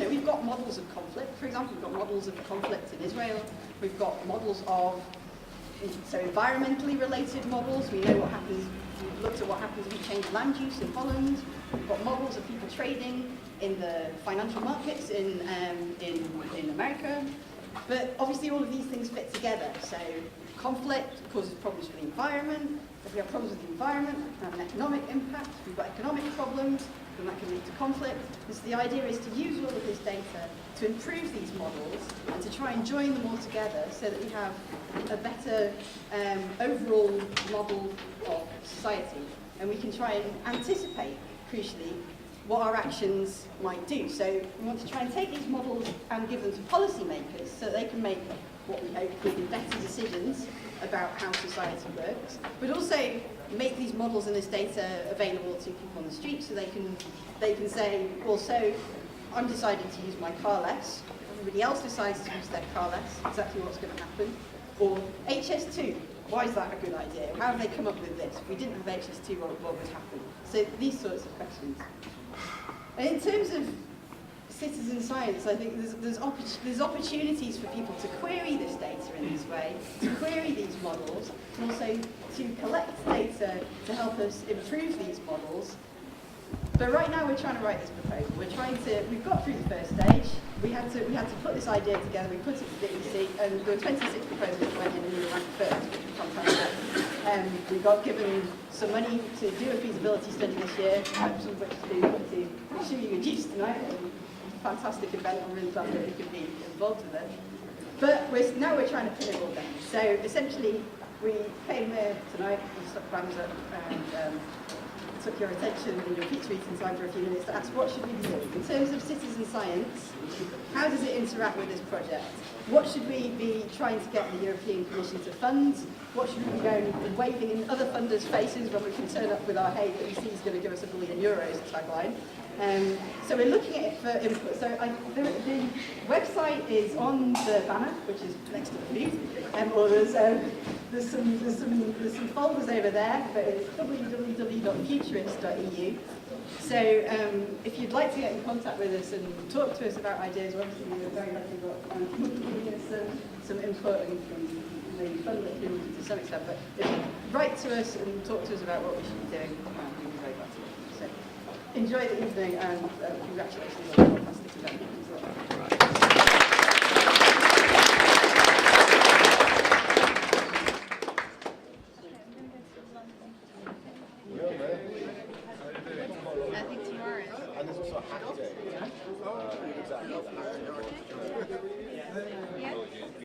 we've got models of conflict. For example, we've got models of conflict in Israel. We've got models of, so environmentally related models. We know what happens, we've looked at what happens if we change land use in Holland. We've got models of people trading in the financial markets in America. But obviously all of these things fit together. So conflict causes problems for the environment. If we have problems with the environment, we can have an economic impact. If we've got economic problems, then that can lead to conflict. And so the idea is to use all of this data to improve these models and to try and join them all together so that we have a better overall model of society. And we can try and anticipate, crucially, what our actions might do. So we want to try and take these models and give them to policymakers so they can make what we hope will be better decisions about how society works, but also make these models and this data available to people on the street so they can say, well, so I'm deciding to use my car less, everybody else decides to use their car less, exactly what's going to happen. Or HS2, why is that a good idea? How have they come up with this? If we didn't have HS2, what would happen? So these sorts of questions. And in terms of citizen science, I think there's opportunities for people to query this data in this way, to query these models, and also to collect data to help us improve these models. But right now we're trying to write this proposal. We've got through the first stage. We had to put this idea together. We put it to the EC, and there were 26 proposals that went in, and we were ranked first, which was fantastic. We got given some money to do a feasibility study this year, some of which to show you a juice tonight. Fantastic event. I'm really glad that we could be involved with it. But now we're trying to pin it all down. So essentially, we came here tonight, we stuck plans up, and took your attention and your FuturICT time for a few minutes to ask what should we be doing. In terms of citizen science, how does it interact with this project? What should we be trying to get the European Commission to fund? What should we be going and waving in other funders' faces when we can turn up with our "Hey, the EC is going to give us €1 billion" tagline? So we're looking at it for input. So the website is on the banner, which is next to the booth, or there's some folders over there, but it's www.futurist.eu. So if you'd like to get in contact with us and talk to us about ideas, obviously we're very lucky to get some input and maybe fund the community to some extent, but if you write to us and talk to us about what we should be doing, we'd be very glad to. So enjoy the evening and congratulations on a fantastic event. I think tomorrow. And there's also a hack day. Exactly.